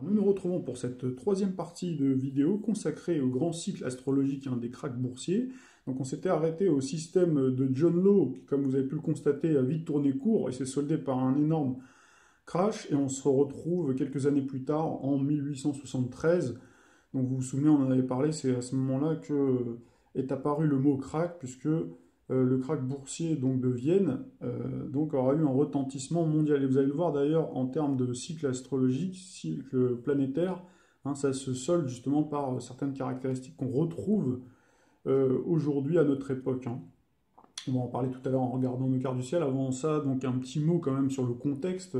Nous nous retrouvons pour cette troisième partie de vidéo consacrée au grand cycle astrologique des krachs boursiers. Donc on s'était arrêté au système de John Law, qui comme vous avez pu le constater a vite tourné court et s'est soldé par un énorme crash. Et on se retrouve quelques années plus tard, en 1873. Donc vous vous souvenez, on en avait parlé, c'est à ce moment-là que est apparu le mot krach, puisque le krach boursier donc, de Vienne aura eu un retentissement mondial. Et vous allez le voir d'ailleurs en termes de cycle astrologique, cycle planétaire, ça se solde justement par certaines caractéristiques qu'on retrouve aujourd'hui à notre époque. On va en parler tout à l'heure en regardant nos cartes du ciel. Avant ça, donc un petit mot quand même sur le contexte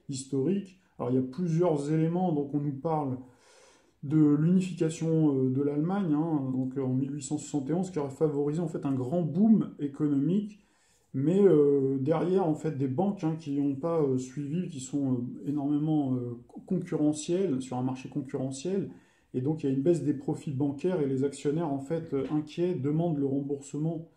historique. Alors il y a plusieurs éléments, donc on nous parle de l'unification de l'Allemagne, donc en 1871, qui aurait favorisé en fait un grand boom économique, mais derrière en fait des banques qui n'ont pas suivi, qui sont énormément concurrentielles sur un marché concurrentiel, et donc il y a une baisse des profits bancaires et les actionnaires en fait inquiets demandent le remboursement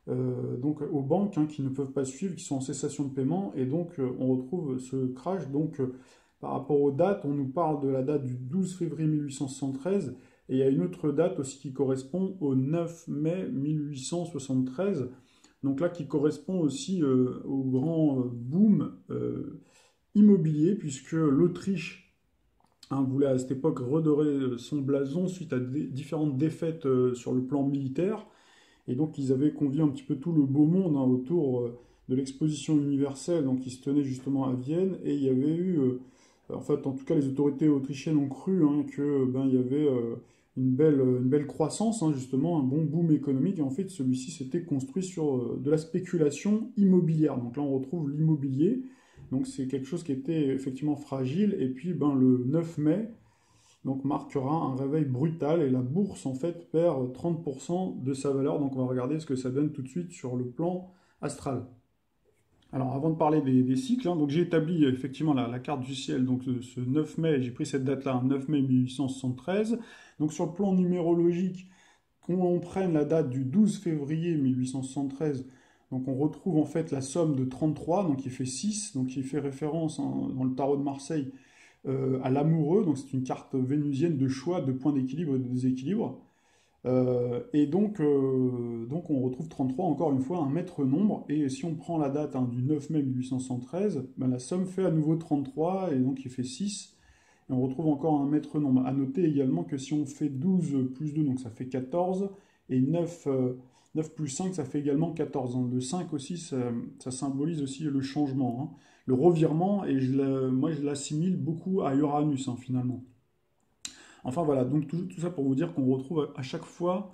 donc aux banques qui ne peuvent pas suivre, qui sont en cessation de paiement, et donc on retrouve ce crash donc par rapport aux dates, on nous parle de la date du 12 février 1873, et il y a une autre date aussi qui correspond au 9 mai 1873, donc là qui correspond aussi au grand boom immobilier, puisque l'Autriche voulait à cette époque redorer son blason suite à différentes défaites sur le plan militaire, et donc ils avaient convié un petit peu tout le beau monde autour de l'exposition universelle, donc qui se tenait justement à Vienne, et il y avait eu... en fait, en tout cas, les autorités autrichiennes ont cru que il y avait une belle croissance, justement, un bon boom économique. Et en fait, celui-ci s'était construit sur de la spéculation immobilière. Donc là, on retrouve l'immobilier. Donc c'est quelque chose qui était effectivement fragile. Et puis, le 9 mai, donc marquera un réveil brutal et la bourse en fait perd 30% de sa valeur. Donc on va regarder ce que ça donne tout de suite sur le plan astral. Alors, avant de parler des cycles, donc j'ai établi effectivement la carte du ciel, donc ce 9 mai, j'ai pris cette date-là, 9 mai 1873. Donc, sur le plan numérologique, qu'on prenne la date du 12 février 1873, donc on retrouve en fait la somme de 33, donc qui fait 6, donc qui fait référence dans le tarot de Marseille à l'amoureux, donc c'est une carte vénusienne de choix, de points d'équilibre et de déséquilibre. Donc on retrouve 33, encore une fois, un maître nombre. Et si on prend la date du 9 mai 1873, la somme fait à nouveau 33, et donc il fait 6. Et on retrouve encore un maître nombre. À noter également que si on fait 12 plus 2, donc ça fait 14, et 9 plus 5, ça fait également 14. Le 5 aussi, ça symbolise aussi le changement, le revirement, et moi je l'assimile beaucoup à Uranus, finalement. Enfin voilà, donc tout ça pour vous dire qu'on retrouve à chaque fois,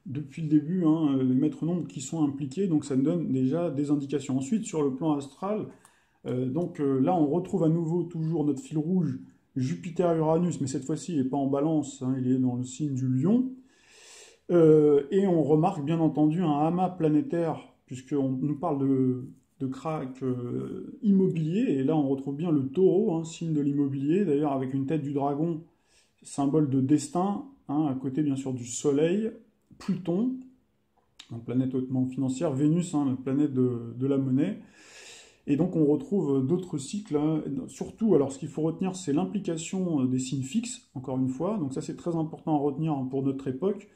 depuis le début, les maîtres nombres qui sont impliqués, donc ça nous donne déjà des indications. Ensuite, sur le plan astral, là on retrouve à nouveau toujours notre fil rouge, Jupiter-Uranus, mais cette fois-ci il n'est pas en balance, il est dans le signe du lion. Et on remarque bien entendu un amas planétaire, puisqu'on nous parle de krach immobilier, et là on retrouve bien le taureau, signe de l'immobilier, d'ailleurs avec une tête du dragon, symbole de destin, à côté bien sûr du Soleil, Pluton, une planète hautement financière, Vénus, la planète de la monnaie. Et donc on retrouve d'autres cycles, surtout, alors ce qu'il faut retenir, c'est l'implication des signes fixes, encore une fois, donc ça c'est très important à retenir pour notre époque.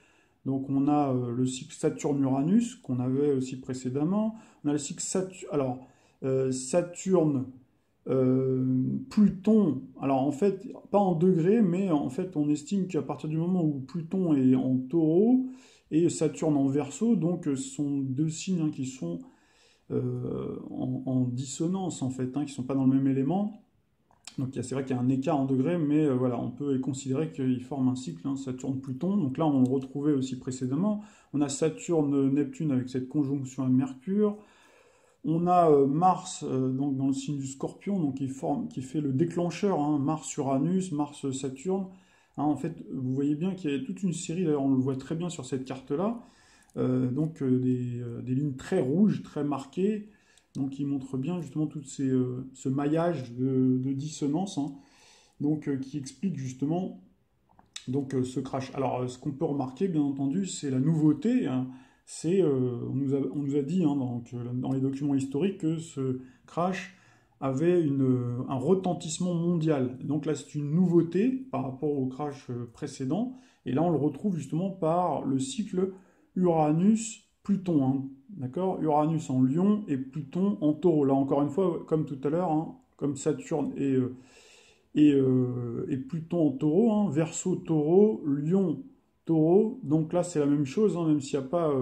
Donc on a le cycle Saturne-Uranus, qu'on avait aussi précédemment, on a le cycle Saturne, Pluton, alors en fait, pas en degrés, mais en fait, on estime qu'à partir du moment où Pluton est en taureau et Saturne en verseau, donc ce sont deux signes qui sont en dissonance, en fait, qui ne sont pas dans le même élément. Donc c'est vrai qu'il y a un écart en degrés, mais voilà, on peut considérer qu'ils forment un cycle, Saturne-Pluton. Donc là, on le retrouvait aussi précédemment. On a Saturne-Neptune avec cette conjonction à Mercure. On a Mars donc dans le signe du Scorpion, donc qui fait le déclencheur, Mars-Uranus, Mars-Saturne. En fait, vous voyez bien qu'il y a toute une série, d'ailleurs on le voit très bien sur cette carte-là, des lignes très rouges, très marquées, donc qui montrent bien justement tout ce maillage de dissonance, donc qui explique justement ce crash. Alors ce qu'on peut remarquer, bien entendu, c'est la nouveauté, on nous a dit dans les documents historiques que ce crash avait un retentissement mondial. Donc là, c'est une nouveauté par rapport au crash précédent. Et là, on le retrouve justement par le cycle Uranus-Pluton. Hein. D'accord? Uranus en Lion et Pluton en Taureau. Là, encore une fois, comme tout à l'heure, hein, comme Saturne et Pluton en Taureau, hein, Verseau, Taureau, Lion, Taureau. Donc là, c'est la même chose, hein, même s'il n'y a pas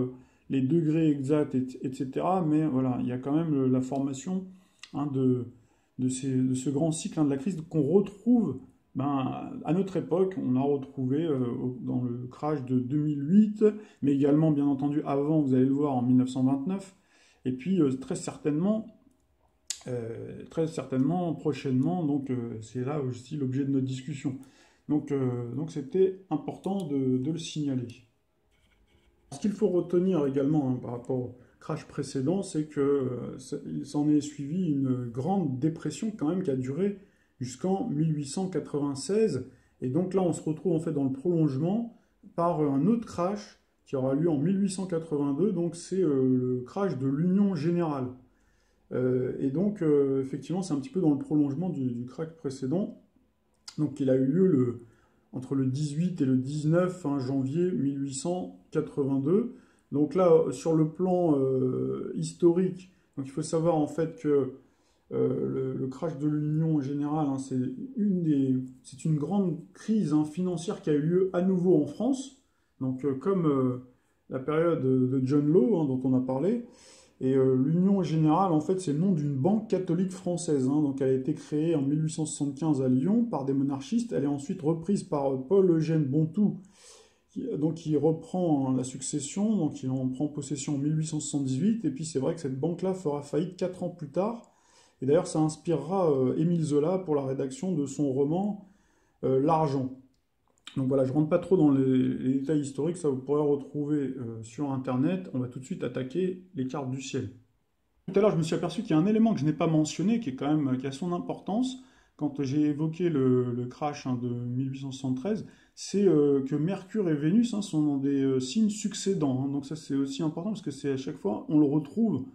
les degrés exacts, etc. Mais voilà, il y a quand même la formation hein, de ce grand cycle hein, de la crise qu'on retrouve à notre époque. On l'a retrouvé dans le crash de 2008, mais également, bien entendu, avant, vous allez le voir, en 1929. Et puis, très certainement, prochainement, donc c'est là aussi l'objet de notre discussion. Donc c'était important de le signaler. Ce qu'il faut retenir également hein, par rapport au crash précédent, c'est qu'il s'en est suivi une grande dépression quand même qui a duré jusqu'en 1896. Et donc là, on se retrouve en fait dans le prolongement par un autre crash qui aura lieu en 1882. Donc c'est le crash de l'Union Générale. Et donc effectivement, c'est un petit peu dans le prolongement du crash précédent. Donc il a eu lieu entre le 18 et le 19 janvier 1882. Donc là, sur le plan historique, donc il faut savoir en fait que le crash de l'Union générale, hein, c'est une grande crise hein, financière qui a eu lieu à nouveau en France. Donc comme la période de John Law, hein, dont on a parlé. Et l'Union Générale, en fait, c'est le nom d'une banque catholique française. Hein. Donc, elle a été créée en 1875 à Lyon par des monarchistes. Elle est ensuite reprise par Paul-Eugène Bontou, qui reprend hein, la succession. Donc, il en prend possession en 1878. Et puis, c'est vrai que cette banque-là fera faillite 4 ans plus tard. Et d'ailleurs, ça inspirera Émile Zola pour la rédaction de son roman L'Argent. Donc voilà, je ne rentre pas trop dans les détails historiques, ça vous pourrez retrouver sur Internet. On va tout de suite attaquer les cartes du ciel. Tout à l'heure, je me suis aperçu qu'il y a un élément que je n'ai pas mentionné, qui a son importance, quand j'ai évoqué le crash hein, de 1873, c'est que Mercure et Vénus hein, sont dans des signes succédants. Hein. Donc ça, c'est aussi important, parce que c'est à chaque fois, on le retrouve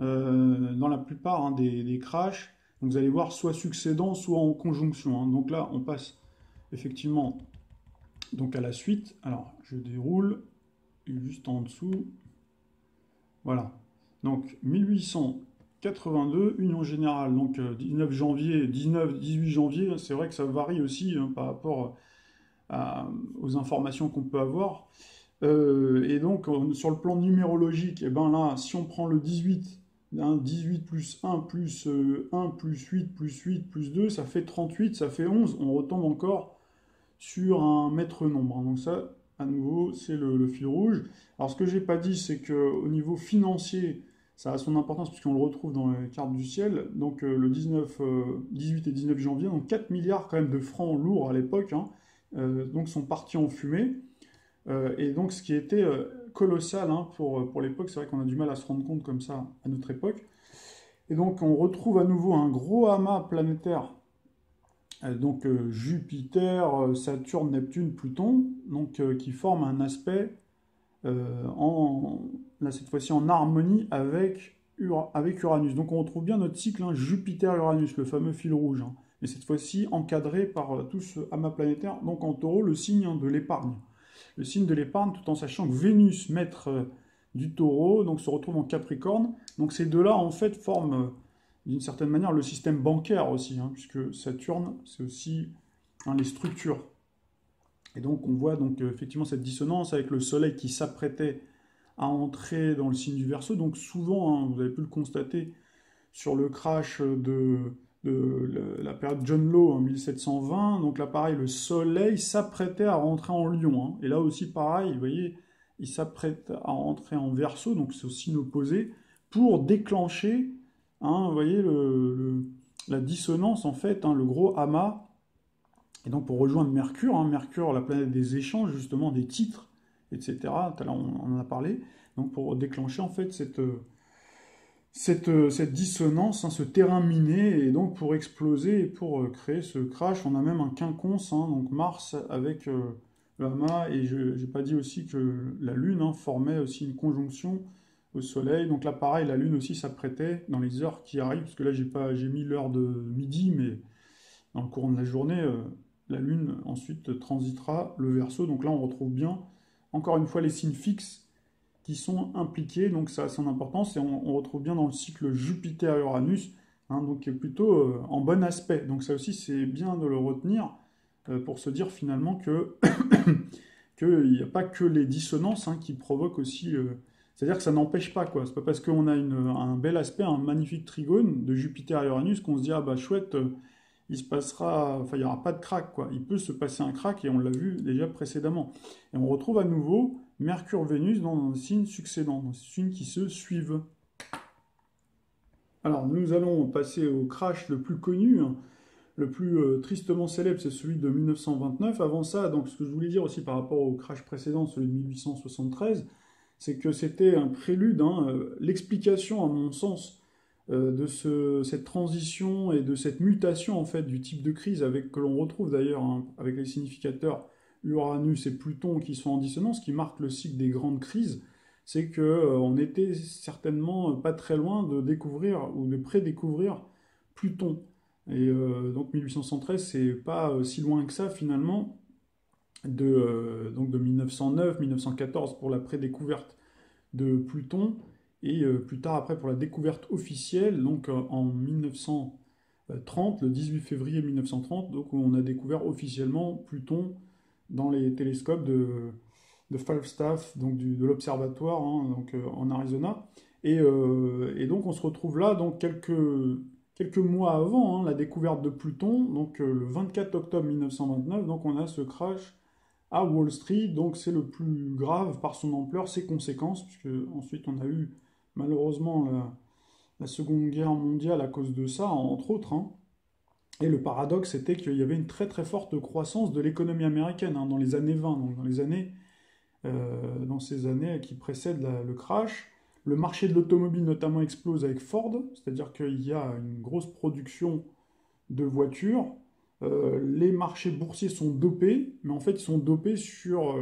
dans la plupart hein, des crashs. Donc vous allez voir, soit succédant, soit en conjonction. Hein. Donc là, on passe effectivement... Donc à la suite, alors je déroule juste en dessous. Voilà. Donc 1882, Union Générale, donc 19 janvier, 18 janvier, c'est vrai que ça varie aussi hein, par rapport aux informations qu'on peut avoir. Et donc sur le plan numérologique, et ben là, si on prend le 18, hein, 18 plus 1 plus 1 plus 8 plus 8 plus 2, ça fait 38, ça fait 11, on retombe encore sur un maître nombre. Donc ça, à nouveau, c'est le fil rouge. Alors ce que j'ai pas dit, c'est qu'au niveau financier, ça a son importance puisqu'on le retrouve dans les cartes du ciel. Donc le 18 et 19 janvier, donc 4 milliards quand même de francs lourds à l'époque, hein, donc sont partis en fumée. Et donc ce qui était colossal hein, pour l'époque, c'est vrai qu'on a du mal à se rendre compte comme ça à notre époque. Et donc on retrouve à nouveau un gros amas planétaire. Donc Jupiter, Saturne, Neptune, Pluton, donc, qui forment un aspect, là, cette fois-ci en harmonie avec Uranus. Donc on retrouve bien notre cycle hein, Jupiter-Uranus, le fameux fil rouge, hein, mais cette fois-ci encadré par tout ce amas planétaire, donc en taureau, le signe hein, de l'épargne. Le signe de l'épargne, tout en sachant que Vénus, maître du taureau, donc se retrouve en Capricorne. Donc ces deux-là, en fait, forment... d'une certaine manière, le système bancaire aussi, hein, puisque Saturne, c'est aussi hein, les structures. Et donc, on voit donc effectivement cette dissonance avec le Soleil qui s'apprêtait à entrer dans le signe du Verseau. Donc, souvent, hein, vous avez pu le constater sur le crash de la période John Law en 1720. Donc là, pareil, le Soleil s'apprêtait à rentrer en Lion. Hein. Et là aussi, pareil, vous voyez, il s'apprête à rentrer en Verseau, donc c'est au signe opposé, pour déclencher... Hein, vous voyez la dissonance, en fait, hein, le gros amas. Et donc, pour rejoindre Mercure, hein, Mercure, la planète des échanges, justement, des titres, etc. Tout à l'heure, on en a parlé. Donc, pour déclencher, en fait, cette dissonance, hein, ce terrain miné, et donc pour exploser et pour créer ce crash, on a même un quinconce, hein, donc Mars avec le amas. Et je n'ai pas dit aussi que la Lune hein, formait aussi une conjonction au soleil. Donc là, pareil, la Lune aussi s'apprêtait dans les heures qui arrivent, parce que là, j'ai mis l'heure de midi, mais dans le courant de la journée, la Lune ensuite transitera le Verseau. Donc là, on retrouve bien, encore une fois, les signes fixes qui sont impliqués, donc ça a son importance, et on retrouve bien dans le cycle Jupiter-Uranus, hein, donc qui est plutôt en bon aspect. Donc ça aussi, c'est bien de le retenir pour se dire finalement que qu'il n'y a pas que les dissonances qui provoquent aussi... c'est-à-dire que ça n'empêche pas, quoi. C'est pas parce qu'on a un bel aspect, un magnifique trigone de Jupiter et Uranus qu'on se dit, ah bah chouette, il se passera... Enfin, il n'y aura pas de crack, quoi. Il peut se passer un crack, et on l'a vu déjà précédemment. Et on retrouve à nouveau Mercure-Vénus dans un signe succédant, dans des signes qui se suivent. Alors, nous allons passer au crash le plus connu, hein. Le plus tristement célèbre, c'est celui de 1929. Avant ça, donc ce que je voulais dire aussi par rapport au crash précédent, celui de 1873, c'est que c'était un prélude, hein, l'explication, à mon sens, de cette transition et de cette mutation en fait du type de crise que l'on retrouve d'ailleurs hein, avec les significateurs Uranus et Pluton qui sont en dissonance, qui marquent le cycle des grandes crises. C'est que on était certainement pas très loin de découvrir ou de prédécouvrir Pluton. Et donc 1813, c'est pas si loin que ça finalement, donc de 1909-1914 pour la prédécouverte de Pluton, et plus tard après pour la découverte officielle, donc en 1930, le 18 février 1930, donc on a découvert officiellement Pluton dans les télescopes de Falstaff, donc de l'observatoire hein, donc, en Arizona. Et donc on se retrouve là, donc quelques mois avant hein, la découverte de Pluton, donc le 24 octobre 1929, donc on a ce crash à Wall Street, donc c'est le plus grave par son ampleur, ses conséquences, puisque ensuite on a eu malheureusement la Seconde Guerre mondiale à cause de ça, entre autres. Hein. Et le paradoxe, c'était qu'il y avait une très très forte croissance de l'économie américaine hein, dans les années 20, donc dans ces années qui précèdent le crash. Le marché de l'automobile notamment explose avec Ford, c'est-à-dire qu'il y a une grosse production de voitures. Les marchés boursiers sont dopés, mais en fait ils sont dopés sur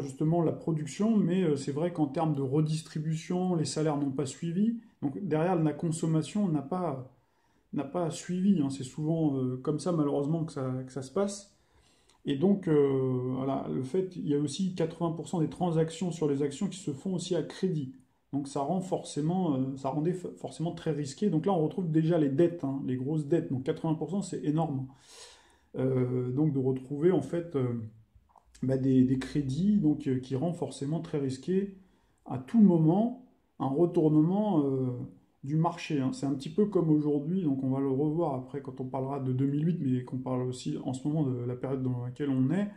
justement la production, mais c'est vrai qu'en termes de redistribution, les salaires n'ont pas suivi. Donc derrière, la consommation n'a pas suivi. Hein. C'est souvent comme ça malheureusement que ça se passe. Et donc, voilà, le fait, il y a aussi 80% des transactions sur les actions qui se font aussi à crédit. Donc ça rendait forcément très risqué. Donc là, on retrouve déjà les dettes, hein, les grosses dettes. Donc 80%, c'est énorme. Donc de retrouver en fait des crédits donc, qui rend forcément très risqué à tout moment un retournement du marché. Hein. C'est un petit peu comme aujourd'hui, donc on va le revoir après quand on parlera de 2008, mais qu'on parle aussi en ce moment de la période dans laquelle on est.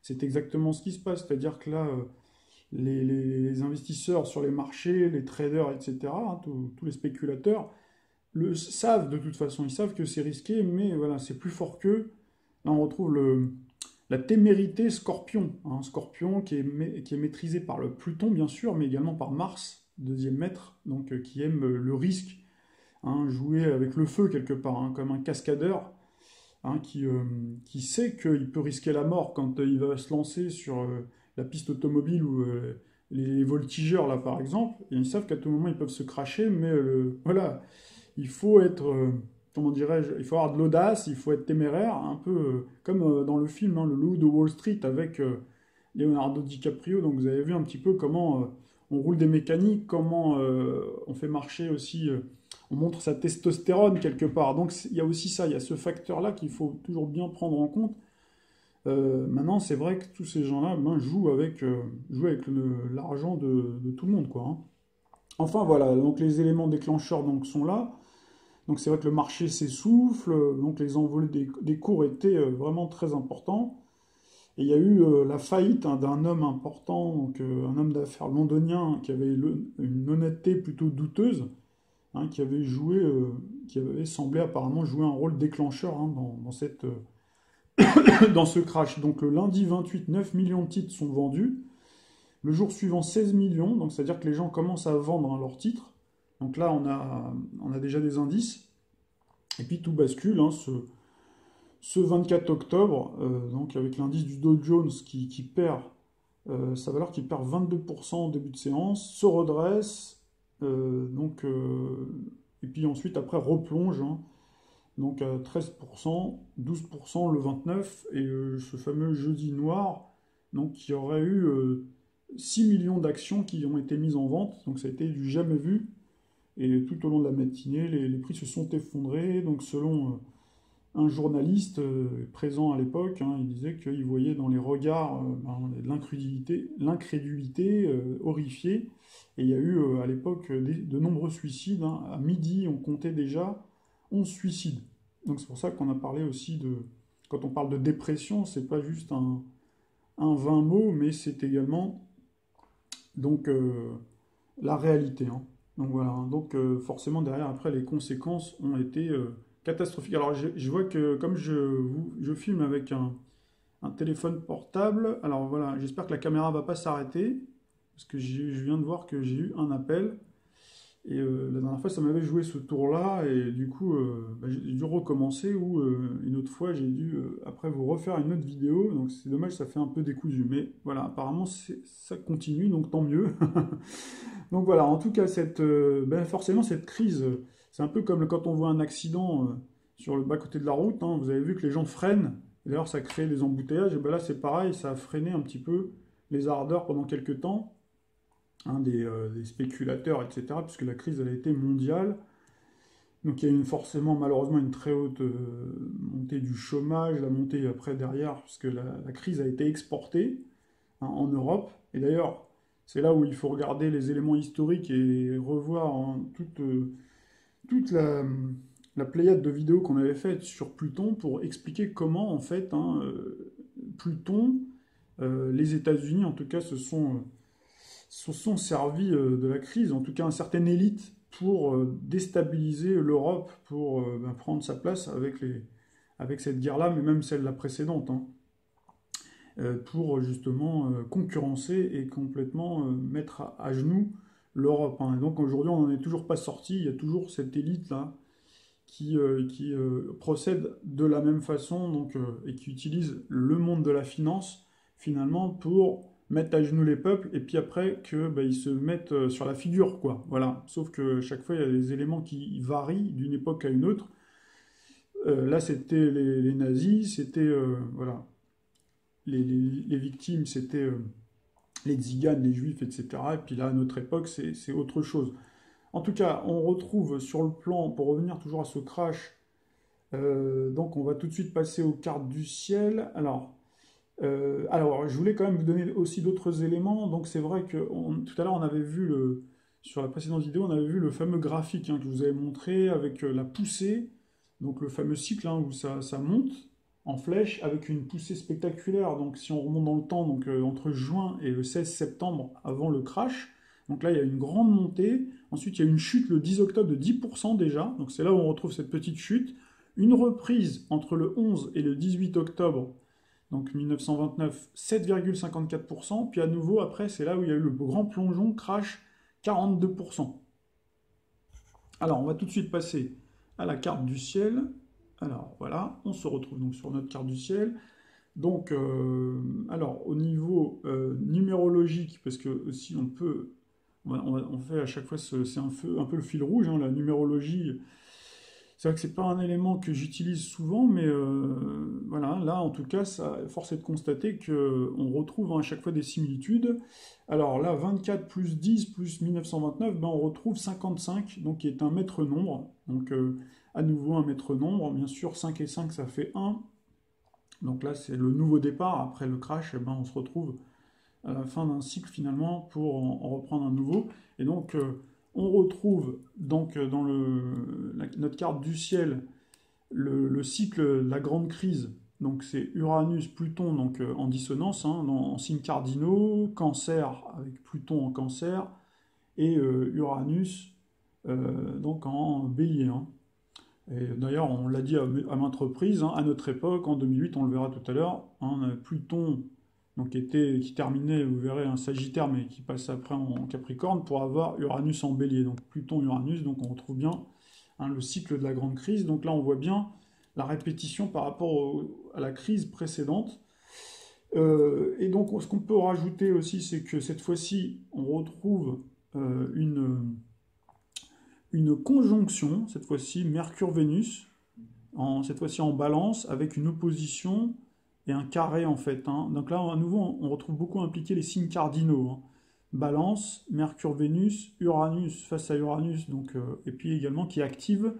C'est exactement ce qui se passe, c'est-à-dire que là, les investisseurs sur les marchés, les traders, etc., hein, tous les spéculateurs, savent de toute façon, ils savent que c'est risqué, mais voilà, c'est plus fort qu'eux. Là, on retrouve la témérité Scorpion, hein, Scorpion qui est maîtrisé par le Pluton, bien sûr, mais également par Mars, deuxième maître, donc qui aime le risque, hein, jouer avec le feu quelque part, hein, comme un cascadeur, hein, qui sait qu'il peut risquer la mort quand il va se lancer sur la piste automobile ou les voltigeurs, là, par exemple. Et ils savent qu'à tout moment, ils peuvent se cracher, mais voilà, il faut être... comment dirais-je, il faut avoir de l'audace, il faut être téméraire, un peu comme dans le film hein, Le Loup de Wall Street avec Leonardo DiCaprio. Donc vous avez vu un petit peu comment on roule des mécaniques, comment on fait marcher aussi, on montre sa testostérone quelque part. Donc il y a aussi ça, il y a ce facteur-là qu'il faut toujours bien prendre en compte. Maintenant, c'est vrai que tous ces gens-là jouent avec l'argent de tout le monde, quoi. Hein. Enfin voilà, donc les éléments déclencheurs donc, sont là. Donc c'est vrai que le marché s'essouffle, donc les envolées des cours étaient vraiment très importants. Et il y a eu la faillite hein, d'un homme important, donc un homme d'affaires londonien qui avait une honnêteté plutôt douteuse, hein, qui avait semblé apparemment jouer un rôle déclencheur hein, dans ce crash. Donc le lundi 28, 9 millions de titres sont vendus. Le jour suivant, 16 millions, donc c'est-à-dire que les gens commencent à vendre hein, leurs titres. Donc là, on a déjà des indices. Et puis tout bascule hein, ce 24 octobre, donc avec l'indice du Dow Jones qui perd sa valeur qui perd 22% en début de séance, se redresse, et puis ensuite après replonge, hein, donc à 13%, 12% le 29, et ce fameux jeudi noir, donc il y aurait eu 6 millions d'actions qui ont été mises en vente, donc ça a été du jamais vu, et tout au long de la matinée, les prix se sont effondrés, donc selon un journaliste présent à l'époque, hein, il disait qu'il voyait dans les regards l'incrédulité horrifiée, et il y a eu à l'époque de nombreux suicides, hein. À midi, on comptait déjà 11 suicides. Donc c'est pour ça qu'on a parlé aussi de... Quand on parle de dépression, c'est pas juste un vain mot, mais c'est également donc la réalité, hein. Donc voilà, hein. Donc forcément derrière, après, les conséquences ont été catastrophiques. Alors je vois que comme je filme avec un téléphone portable, alors voilà, j'espère que la caméra va pas s'arrêter, parce que je viens de voir que j'ai eu un appel. Et la dernière fois, ça m'avait joué ce tour-là, et du coup, j'ai dû recommencer, ou une autre fois, j'ai dû après vous refaire une autre vidéo, donc c'est dommage, ça fait un peu décousu, mais voilà, apparemment ça continue, donc tant mieux. Donc voilà, en tout cas, forcément, cette crise, c'est un peu comme quand on voit un accident sur le bas-côté de la route, hein, vous avez vu que les gens freinent, et d'ailleurs ça crée des embouteillages, et ben là c'est pareil, ça a freiné un petit peu les ardeurs pendant quelques temps, hein, des spéculateurs, etc., puisque la crise elle a été mondiale. Donc il y a eu forcément malheureusement une très haute montée du chômage, la montée après derrière, puisque la crise a été exportée, hein, en Europe. Et d'ailleurs, c'est là où il faut regarder les éléments historiques et revoir, hein, toute la pléiade de vidéos qu'on avait faites sur Pluton pour expliquer comment en fait, hein, Pluton, les États-Unis en tout cas se sont servis de la crise, en tout cas une certaine élite, pour déstabiliser l'Europe, pour prendre sa place avec cette guerre-là, mais même celle la précédente, hein, pour justement concurrencer et complètement mettre à genoux l'Europe, hein. Et donc aujourd'hui, on n'en est toujours pas sorti, il y a toujours cette élite-là qui procède de la même façon, donc, et qui utilise le monde de la finance, finalement, pour mettre à genoux les peuples, et puis après que ils se mettent sur la figure, quoi. Voilà. Sauf que chaque fois, il y a des éléments qui varient d'une époque à une autre. Là, c'était les nazis, c'était voilà, les victimes, c'était les tziganes, les juifs, etc. Et puis là, à notre époque, c'est autre chose. En tout cas, on retrouve sur le plan, pour revenir toujours à ce crash, donc on va tout de suite passer aux cartes du ciel. Alors, je voulais quand même vous donner aussi d'autres éléments. Donc c'est vrai que tout à l'heure, on avait vu sur la précédente vidéo, on avait vu le fameux graphique, hein, que je vous avais montré avec la poussée, donc le fameux cycle, hein, où ça monte en flèche avec une poussée spectaculaire. Donc si on remonte dans le temps, donc entre juin et le 16 septembre avant le crash, donc là il y a une grande montée. Ensuite il y a une chute le 10 octobre de 10% déjà. Donc c'est là où on retrouve cette petite chute. Une reprise entre le 11 et le 18 octobre donc 1929, 7,54%, puis à nouveau après, c'est là où il y a eu le grand plongeon, crash, 42%. Alors, on va tout de suite passer à la carte du ciel. Alors, voilà, on se retrouve donc sur notre carte du ciel. Donc, alors, au niveau numérologique, parce que aussi on peut, on fait à chaque fois, c'est un peu le fil rouge, hein, la numérologie. C'est vrai que c'est pas un élément que j'utilise souvent, mais voilà, là en tout cas, force est de constater qu'on retrouve, hein, à chaque fois des similitudes. Alors là, 24 plus 10 plus 1929, on retrouve 55, donc qui est un maître nombre. Donc à nouveau un maître nombre, bien sûr 5 et 5 ça fait 1. Donc là c'est le nouveau départ, après le crash, on se retrouve à la fin d'un cycle finalement pour en reprendre un nouveau. Et donc on retrouve donc dans notre carte du ciel le cycle de la grande crise. Donc c'est Uranus, Pluton donc en dissonance, hein, en signes cardinaux, Cancer avec Pluton en Cancer et Uranus donc en Bélier, hein. Et d'ailleurs, on l'a dit à maintes reprises, hein, à notre époque, en 2008, on le verra tout à l'heure, hein, Pluton donc qui terminait, vous verrez, un Sagittaire, mais qui passe après en Capricorne, pour avoir Uranus en Bélier. Donc Pluton-Uranus, donc on retrouve bien, hein, le cycle de la grande crise. Donc là, on voit bien la répétition par rapport à la crise précédente. Et donc, ce qu'on peut rajouter aussi, c'est que cette fois-ci, on retrouve une conjonction, cette fois-ci Mercure-Vénus, cette fois-ci en balance, avec une opposition et un carré en fait, hein. Donc là, à nouveau, on retrouve beaucoup impliqué les signes cardinaux, hein. Balance, Mercure-Vénus, Uranus face à Uranus, donc, et puis également qui active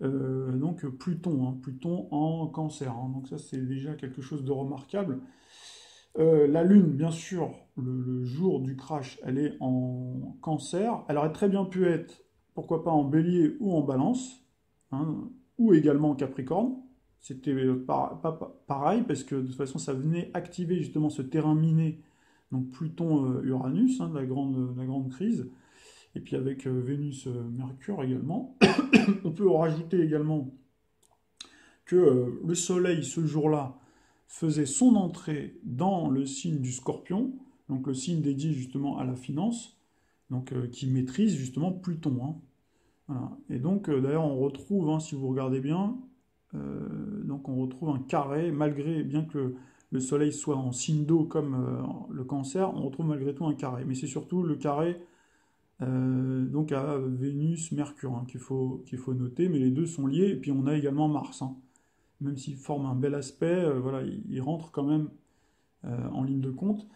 donc Pluton, hein, Pluton en Cancer, hein. Donc ça, c'est déjà quelque chose de remarquable. La Lune, bien sûr, le jour du crash, elle est en Cancer. Elle aurait très bien pu être, pourquoi pas, en Bélier ou en Balance, hein, ou également en Capricorne. C'était pareil, parce que de toute façon, ça venait activer justement ce terrain miné, donc Pluton-Uranus, hein, de la grande crise. Et puis avec Vénus-Mercure également. On peut rajouter également que le Soleil, ce jour-là, faisait son entrée dans le signe du Scorpion, donc le signe dédié justement à la finance, donc qui maîtrise justement Pluton, hein. Voilà. Et donc d'ailleurs on retrouve, hein, si vous regardez bien, donc on retrouve un carré, malgré, bien que le Soleil soit en signe d'eau comme le Cancer, on retrouve malgré tout un carré. Mais c'est surtout le carré donc à Vénus, Mercure, hein, qu'il faut noter, mais les deux sont liés, et puis on a également Mars, hein. Même s'il forme un bel aspect, voilà, il rentre quand même en ligne de compte.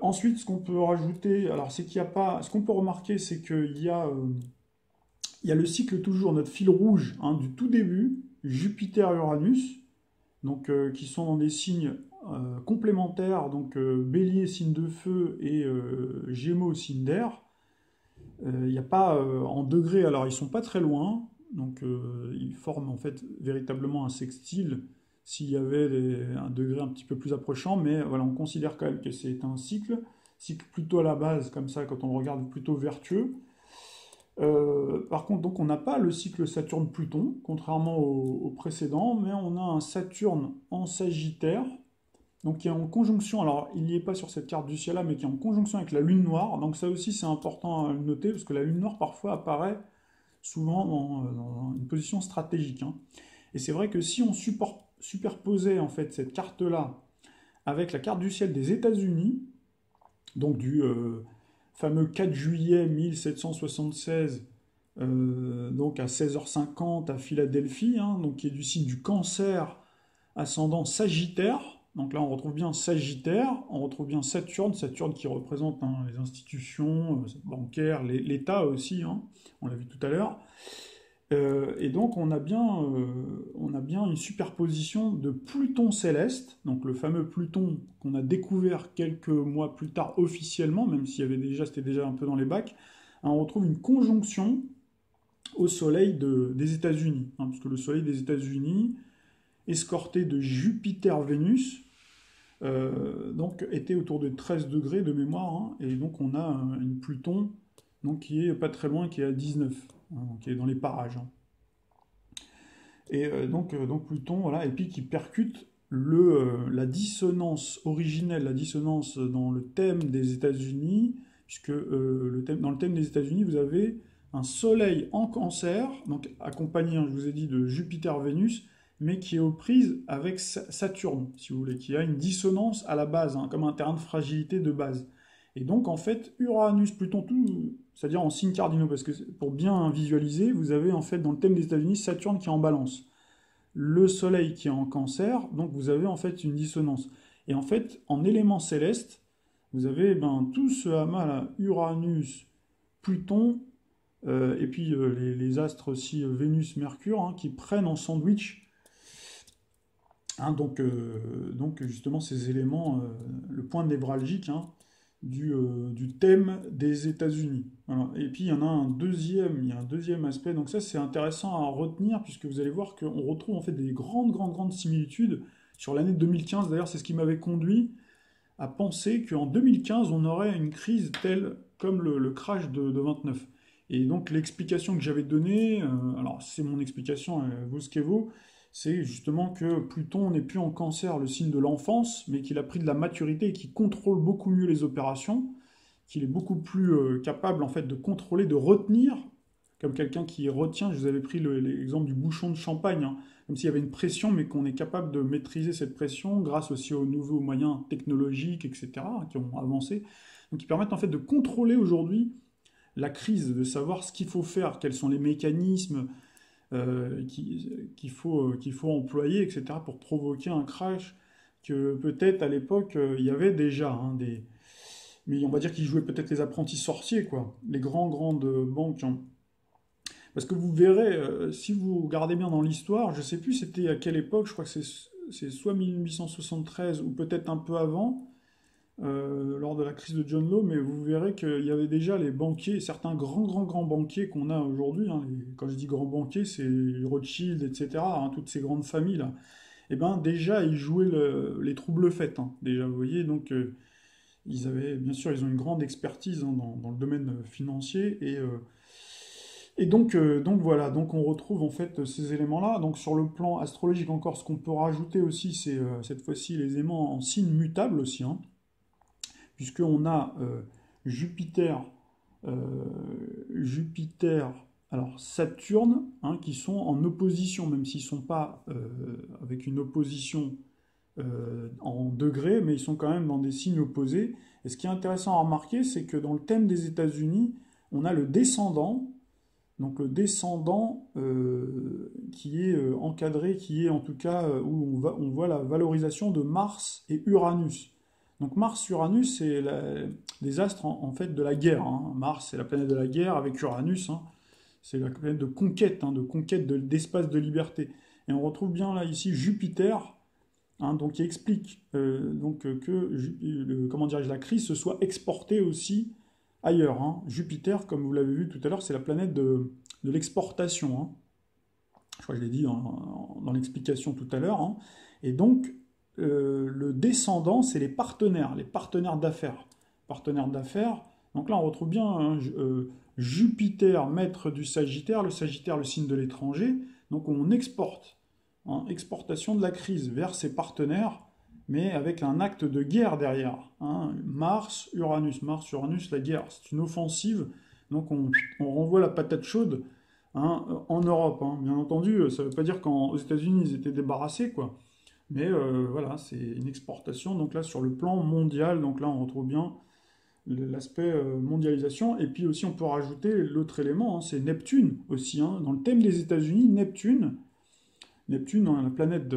Ensuite, ce qu'on peut rajouter, alors c'est qu'il n'y a pas, ce qu'on peut remarquer, c'est il y a le cycle toujours, notre fil rouge, hein, du tout début, Jupiter-Uranus, donc qui sont dans des signes complémentaires, donc Bélier, signe de feu, et Gémeaux, signe d'air. Il n'y a pas en degrés, alors ils sont pas très loin, donc ils forment en fait véritablement un sextile s'il y avait un degré un petit peu plus approchant, mais voilà, on considère quand même que c'est un cycle plutôt à la base, comme ça, quand on le regarde plutôt vertueux. Par contre, donc on n'a pas le cycle Saturne-Pluton, contrairement au précédent, mais on a un Saturne en Sagittaire, donc qui est en conjonction, alors il n'y est pas sur cette carte du ciel-là, mais qui est en conjonction avec la Lune Noire, donc ça aussi c'est important à le noter, parce que la Lune Noire parfois apparaît souvent dans une position stratégique, hein. Et c'est vrai que si on superposait en fait cette carte-là avec la carte du ciel des États-Unis, donc du fameux 4 juillet 1776, donc à 16h50 à Philadelphie, hein, donc qui est du signe du Cancer, ascendant Sagittaire. Donc là, on retrouve bien Sagittaire, on retrouve bien Saturne, Saturne qui représente, hein, les institutions bancaires, l'État aussi, hein, on l'a vu tout à l'heure. Et donc on a bien une superposition de Pluton céleste, donc le fameux Pluton qu'on a découvert quelques mois plus tard officiellement, même s'il y avait c'était déjà un peu dans les bacs, hein. On retrouve une conjonction au Soleil des États-Unis, hein, puisque le Soleil des États-Unis, escorté de Jupiter-Vénus, donc était autour de 13 degrés de mémoire, hein, et donc on a une Pluton donc, qui est pas très loin, qui est à 19, hein, qui est dans les parages, hein. Et donc Pluton, voilà, et puis qui percute la dissonance originelle, la dissonance dans le thème des États-Unis, puisque dans le thème des États-Unis, vous avez un Soleil en Cancer, donc accompagné, hein, je vous ai dit, de Jupiter-Vénus, mais qui est aux prises avec Saturne, si vous voulez, qui a une dissonance à la base, hein, comme un terrain de fragilité de base. Et donc, en fait, Uranus, Pluton, tout, c'est-à-dire en signes cardinaux, parce que pour bien visualiser, vous avez en fait dans le thème des États-Unis Saturne qui est en balance, le Soleil qui est en Cancer, donc vous avez en fait une dissonance. Et en fait, en éléments célestes, vous avez tout ce amas là, Uranus, Pluton, et puis les astres aussi, Vénus, Mercure, hein, qui prennent en sandwich, hein, donc justement ces éléments, le point névralgique, hein, du thème des États-Unis. Voilà. Et puis il y en a il y a un deuxième aspect, donc ça c'est intéressant à retenir, puisque vous allez voir qu'on retrouve en fait des grandes similitudes sur l'année 2015. D'ailleurs, c'est ce qui m'avait conduit à penser qu'en 2015, on aurait une crise telle comme le crash de 29. Et donc l'explication que j'avais donnée, alors c'est mon explication, vaut ce qu'elle vaut, c'est justement que Pluton n'est plus en Cancer, le signe de l'enfance, mais qu'il a pris de la maturité et qu'il contrôle beaucoup mieux les opérations, qu'il est beaucoup plus capable en fait de contrôler, de retenir comme quelqu'un qui retient. Je vous avais pris l'exemple du bouchon de champagne, hein, comme s'il y avait une pression, mais qu'on est capable de maîtriser cette pression grâce aussi aux nouveaux moyens technologiques, etc., qui ont avancé, donc qui permettent en fait de contrôler aujourd'hui la crise, de savoir ce qu'il faut faire, quels sont les mécanismes qu'il faut employer, etc., pour provoquer un crash que peut-être à l'époque il y avait déjà, hein, mais on va dire qu'ils jouaient peut-être les apprentis sorciers, quoi, les grandes banques, hein. Parce que vous verrez, si vous regardez bien dans l'histoire, je sais plus c'était à quelle époque, je crois que c'est soit 1873 ou peut-être un peu avant, lors de la crise de John Law, mais vous verrez qu'il y avait déjà les banquiers, certains grands banquiers qu'on a aujourd'hui, hein, quand je dis grands banquiers, c'est Rothschild, etc., hein, toutes ces grandes familles-là, et ben déjà ils jouaient les troubles faits, hein, déjà, vous voyez, donc bien sûr, ils ont une grande expertise, hein, dans le domaine financier, donc voilà, donc on retrouve en fait ces éléments-là. Donc sur le plan astrologique encore, ce qu'on peut rajouter aussi, c'est cette fois-ci les aimants en signes mutables aussi, hein, puisqu'on a Jupiter, euh, Jupiter, alors Saturne, hein, qui sont en opposition, même s'ils ne sont pas avec une opposition en degrés, mais ils sont quand même dans des signes opposés. Et ce qui est intéressant à remarquer, c'est que dans le thème des États-Unis, on a le descendant, donc le descendant qui est encadré, qui est en tout cas où on voit la valorisation de Mars et Uranus. Donc Mars-Uranus, c'est des astres en fait de la guerre, hein. Mars, c'est la planète de la guerre avec Uranus, hein, c'est la planète de conquête, hein, d'espace de liberté. Et on retrouve bien là ici Jupiter, hein, donc qui explique que comment dirais-je, la crise se soit exportée aussi ailleurs, hein. Jupiter, comme vous l'avez vu tout à l'heure, c'est la planète de l'exportation, hein. Je crois que je l'ai dit dans l'explication tout à l'heure, hein. Et donc, le descendant, c'est les partenaires d'affaires. Partenaires d'affaires, donc là on retrouve bien, hein, Jupiter, maître du Sagittaire, le Sagittaire, le signe de l'étranger, donc on exporte, hein, exportation de la crise vers ses partenaires, mais avec un acte de guerre derrière, hein. Mars, Uranus, la guerre, c'est une offensive, donc on renvoie la patate chaude, hein, en Europe, hein. Bien entendu, ça ne veut pas dire qu'aux États-Unis ils étaient débarrassés, quoi. Mais voilà, c'est une exportation, donc là sur le plan mondial, donc là on retrouve bien l'aspect mondialisation, et puis aussi on peut rajouter l'autre élément, hein, c'est Neptune aussi, hein. Dans le thème des États-Unis, Neptune, hein, la planète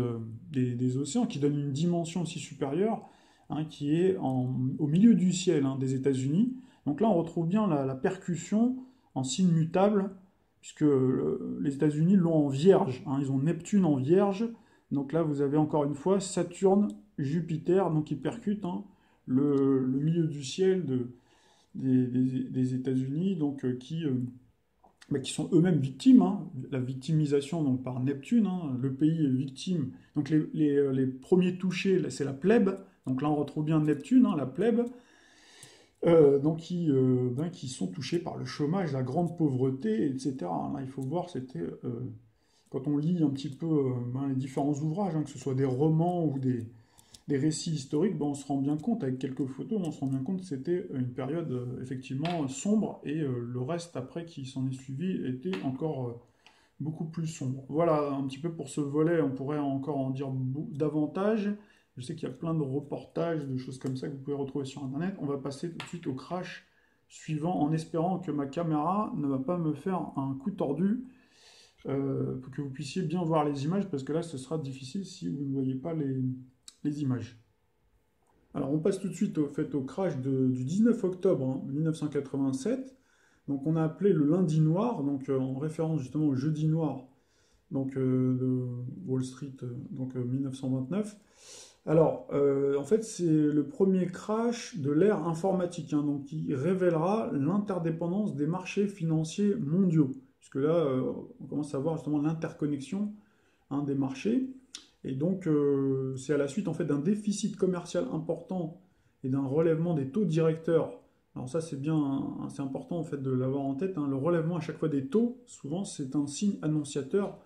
des océans, qui donne une dimension aussi supérieure, hein, qui est au milieu du ciel, hein, des États-Unis. Donc là, on retrouve bien la percussion en signe mutable, puisque les États-Unis l'ont en vierge, hein, ils ont Neptune en vierge. Donc là, vous avez encore une fois Saturne, Jupiter, donc qui percutent, hein, le milieu du ciel des États-Unis, donc qui sont eux-mêmes victimes, hein. La victimisation donc par Neptune, hein, le pays est victime. Donc les premiers touchés, c'est la plèbe. Donc là on retrouve bien Neptune, hein, la plèbe, donc qui sont touchés par le chômage, la grande pauvreté, etc. Là, il faut voir, quand on lit un petit peu les différents ouvrages, hein, que ce soit des romans ou des récits historiques, ben, on se rend bien compte, avec quelques photos, on se rend bien compte que c'était une période effectivement sombre, et le reste après qui s'en est suivi était encore beaucoup plus sombre. Voilà un petit peu pour ce volet, on pourrait encore en dire davantage. Je sais qu'il y a plein de reportages, de choses comme ça que vous pouvez retrouver sur Internet. On va passer tout de suite au crash suivant, en espérant que ma caméra ne va pas me faire un coup tordu, pour que vous puissiez bien voir les images, parce que là ce sera difficile si vous ne voyez pas les images. Alors on passe tout de suite au crash du 19 octobre, hein, 1987. Donc on a appelé le lundi noir, donc en référence justement au jeudi noir, donc de Wall Street, 1929. Alors en fait c'est le premier crash de l'ère informatique, hein, donc qui révélera l'interdépendance des marchés financiers mondiaux, puisque là on commence à voir justement l'interconnexion, hein, des marchés. Et donc, c'est à la suite en fait d'un déficit commercial important et d'un relèvement des taux directeurs. Alors ça, c'est bien, hein, c'est important en fait de l'avoir en tête, hein. Le relèvement à chaque fois des taux, souvent, c'est un signe annonciateur,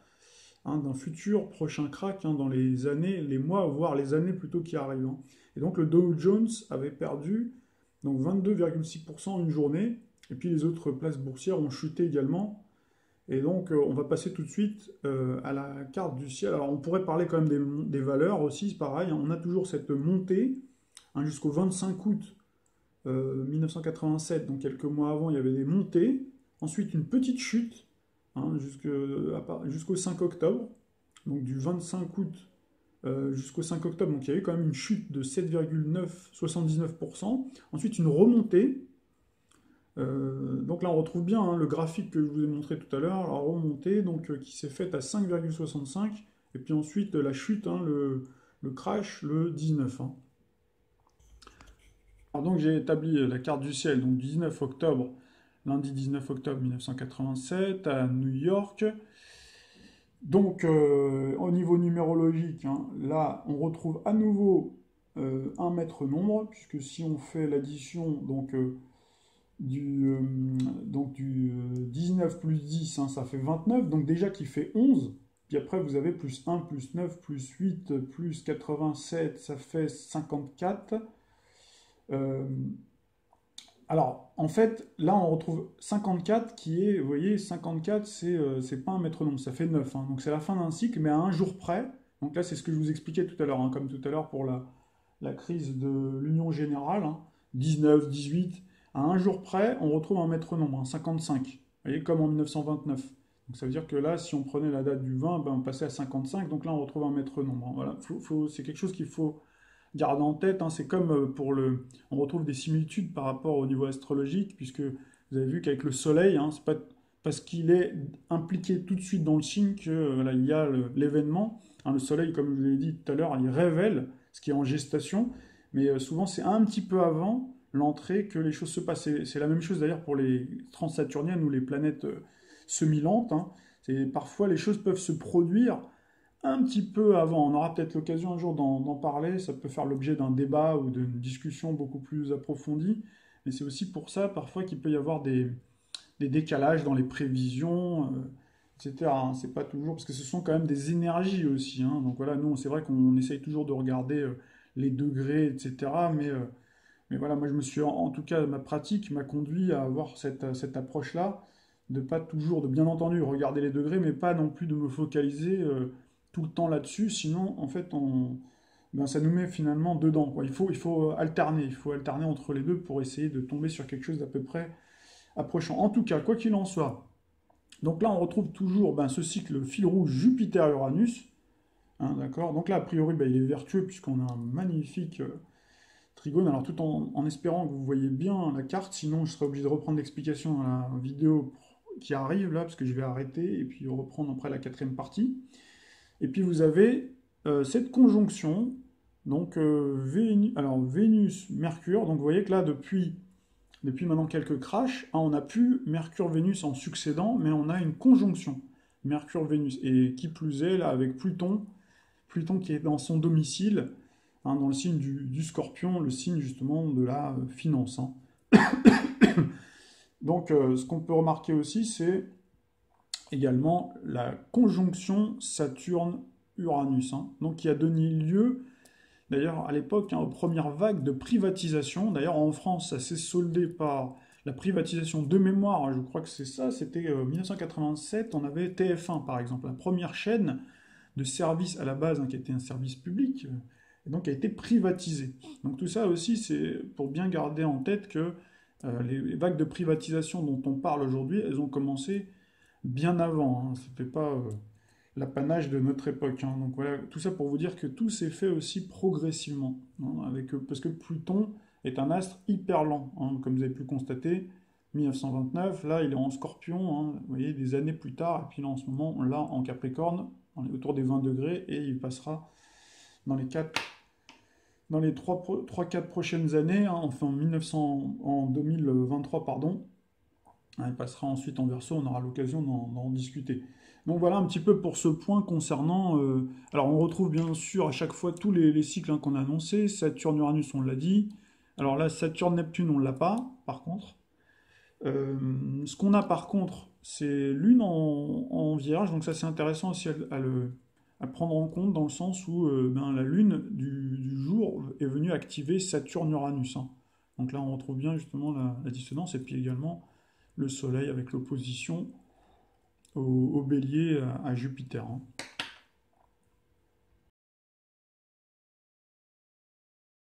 hein, d'un futur prochain crack, hein, dans les années, les mois, voire les années plutôt qui arrivent, hein. Et donc, le Dow Jones avait perdu donc 22,6% en une journée, et puis les autres places boursières ont chuté également. Et donc, on va passer tout de suite à la carte du ciel. Alors, on pourrait parler quand même des valeurs aussi, c'est pareil. On a toujours cette montée hein, jusqu'au 25 août 1987, donc quelques mois avant, il y avait des montées. Ensuite, une petite chute hein, jusqu'au 5 octobre. Donc, du 25 août jusqu'au 5 octobre. Donc, il y a eu quand même une chute de 7,79%. Ensuite, une remontée. Donc là, on retrouve bien hein, le graphique que je vous ai montré tout à l'heure, la remontée donc, qui s'est faite à 5,65, et puis ensuite la chute, hein, le crash, le 19. Hein. Alors donc j'ai établi la carte du ciel, donc 19 octobre, lundi 19 octobre 1987, à New York. Donc au niveau numérologique, hein, là on retrouve à nouveau un maître nombre, puisque si on fait l'addition, du, donc du 19 plus 10, hein, ça fait 29, donc déjà qui fait 11, puis après vous avez plus 1, plus 9, plus 8, plus 87, ça fait 54. Euh, alors, en fait, là on retrouve 54 qui est, vous voyez, 54 c'est pas un métronome, ça fait 9, hein, donc c'est la fin d'un cycle, mais à un jour près, donc là c'est ce que je vous expliquais tout à l'heure, hein, comme tout à l'heure pour la crise de l'Union Générale, hein, 19, 18, à un jour près, on retrouve un métronome, hein, 55. Vous voyez, comme en 1929. Donc ça veut dire que là, si on prenait la date du 20, ben, on passait à 55, donc là on retrouve un métronome. Hein. Voilà, c'est quelque chose qu'il faut garder en tête. Hein. C'est comme on retrouve des similitudes par rapport au niveau astrologique, puisque vous avez vu qu'avec le Soleil, hein, c'est pas parce qu'il est impliqué tout de suite dans le signe que voilà, il y a l'événement. Hein, le Soleil, comme je l'ai dit tout à l'heure, il révèle ce qui est en gestation, mais souvent c'est un petit peu avant l'entrée que les choses se passent. C'est la même chose d'ailleurs pour les transsaturniennes ou les planètes semi-lentes. Hein. Parfois les choses peuvent se produire un petit peu avant. On aura peut-être l'occasion un jour d'en parler. Ça peut faire l'objet d'un débat ou d'une discussion beaucoup plus approfondie. Mais c'est aussi pour ça parfois qu'il peut y avoir des décalages dans les prévisions, etc. Hein. C'est pas toujours parce que ce sont quand même des énergies aussi. Hein. Donc voilà, nous c'est vrai qu'on essaye toujours de regarder les degrés, etc. Mais voilà, moi je me suis, en tout cas, ma pratique m'a conduit à avoir cette approche-là, de pas toujours, de bien entendu, regarder les degrés, mais pas non plus de me focaliser tout le temps là-dessus, sinon, en fait, ben, ça nous met finalement dedans, quoi. Il faut alterner entre les deux pour essayer de tomber sur quelque chose d'à peu près approchant. En tout cas, quoi qu'il en soit, donc là, on retrouve toujours ben, ce cycle fil rouge Jupiter-Uranus, hein, d'accord? Donc là, a priori, ben, il est vertueux puisqu'on a un magnifique trigone, alors tout en espérant que vous voyez bien la carte, sinon je serai obligé de reprendre l'explication à la vidéo qui arrive là, parce que je vais arrêter et puis reprendre après la quatrième partie. Et puis vous avez cette conjonction, donc Vénus-Mercure, donc vous voyez que là depuis maintenant quelques crashs, hein, on n'a plus Mercure-Vénus en succédant, mais on a une conjonction Mercure-Vénus, et qui plus est là avec Pluton qui est dans son domicile, hein, dans le signe du Scorpion, le signe justement de la finance. Hein. Donc ce qu'on peut remarquer aussi, c'est également la conjonction Saturne-Uranus, hein, donc qui a donné lieu, d'ailleurs à l'époque, hein, aux premières vagues de privatisation. D'ailleurs en France, ça s'est soldé par la privatisation de mémoire, hein, je crois que c'est ça, c'était 1987, on avait TF1 par exemple, la première chaîne de service à la base, hein, qui était un service public, et donc a été privatisé. Donc tout ça aussi, c'est pour bien garder en tête que les vagues de privatisation dont on parle aujourd'hui, elles ont commencé bien avant. Hein. Ce n'était pas l'apanage de notre époque. Hein. Donc voilà, tout ça pour vous dire que tout s'est fait aussi progressivement. Hein, parce que Pluton est un astre hyper lent, hein, comme vous avez pu le constater. 1929, là il est en Scorpion, hein, vous voyez, des années plus tard, et puis là en ce moment on l'a en Capricorne, on est autour des 20 degrés, et il passera dans les 3-4 prochaines années, hein, enfin en 2023, pardon, hein, il passera ensuite en Verseau, on aura l'occasion d'en discuter. Donc voilà un petit peu pour ce point concernant... alors on retrouve bien sûr à chaque fois tous les cycles hein, qu'on a annoncés, Saturne-Uranus on l'a dit, alors là Saturne-Neptune on ne l'a pas par contre. Ce qu'on a par contre, c'est Lune en Vierge, donc ça c'est intéressant aussi à prendre en compte dans le sens où ben, la Lune du jour est venue activer Saturne-Uranus. Hein. Donc là on retrouve bien justement la dissonance, et puis également le Soleil avec l'opposition au bélier à Jupiter, hein.